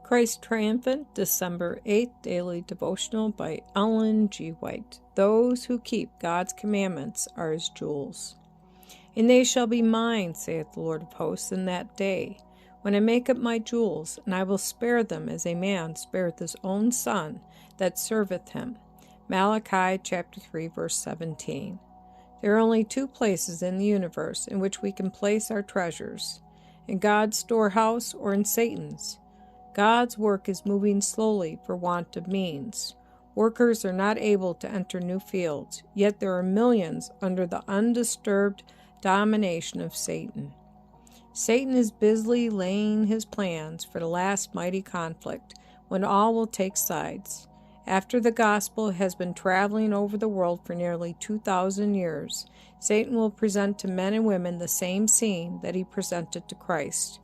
Christ Triumphant, December 8th, Daily Devotional by Ellen G. White. Those who keep God's commandments are his jewels. And they shall be mine, saith the Lord of hosts, in that day, when I make up my jewels, and I will spare them as a man spareth his own son that serveth him. Malachi chapter 3, verse 17. There are only two places in the universe in which we can place our treasures, in God's storehouse or in Satan's. God's work is moving slowly for want of means. Workers are not able to enter new fields, yet there are millions under the undisturbed domination of Satan. Satan is busily laying his plans for the last mighty conflict, when all will take sides. After the gospel has been traveling over the world for nearly 2,000 years, Satan will present to men and women the same scene that he presented to Christ.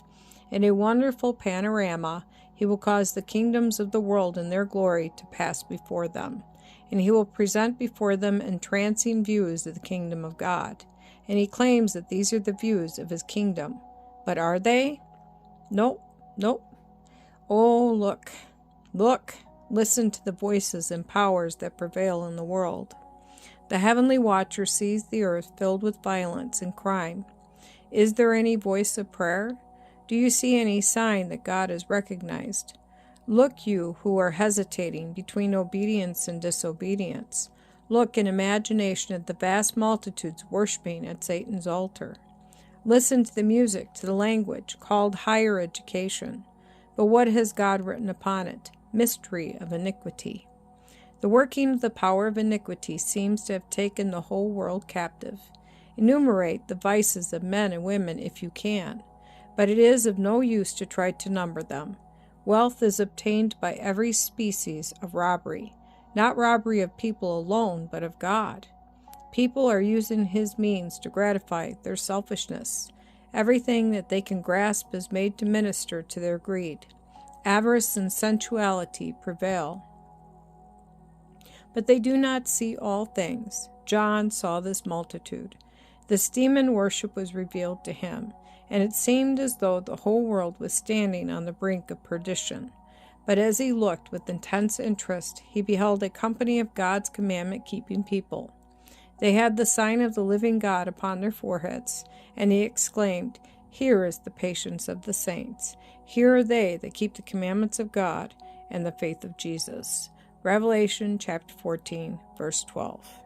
In a wonderful panorama, he will cause the kingdoms of the world and their glory to pass before them, and he will present before them entrancing views of the kingdom of God. And he claims that these are the views of his kingdom. But are they? Nope. Oh, look, listen to the voices and powers that prevail in the world. The heavenly watcher sees the earth filled with violence and crime. Is there any voice of prayer? Do you see any sign that God is recognized? Look, you who are hesitating between obedience and disobedience. Look in imagination at the vast multitudes worshiping at Satan's altar. Listen to the music, to the language, called higher education. But what has God written upon it? Mystery of iniquity. The working of the power of iniquity seems to have taken the whole world captive. Enumerate the vices of men and women if you can, but it is of no use to try to number them. Wealth is obtained by every species of robbery, not robbery of people alone, but of God. People are using his means to gratify their selfishness. Everything that they can grasp is made to minister to their greed. Avarice and sensuality prevail. But they do not see all things. John saw this multitude. This demon worship was revealed to him, and it seemed as though the whole world was standing on the brink of perdition. But as he looked with intense interest, he beheld a company of God's commandment-keeping people. They had the sign of the living God upon their foreheads, and he exclaimed, "Here is the patience of the saints. Here are they that keep the commandments of God and the faith of Jesus." Revelation chapter 14, verse 12.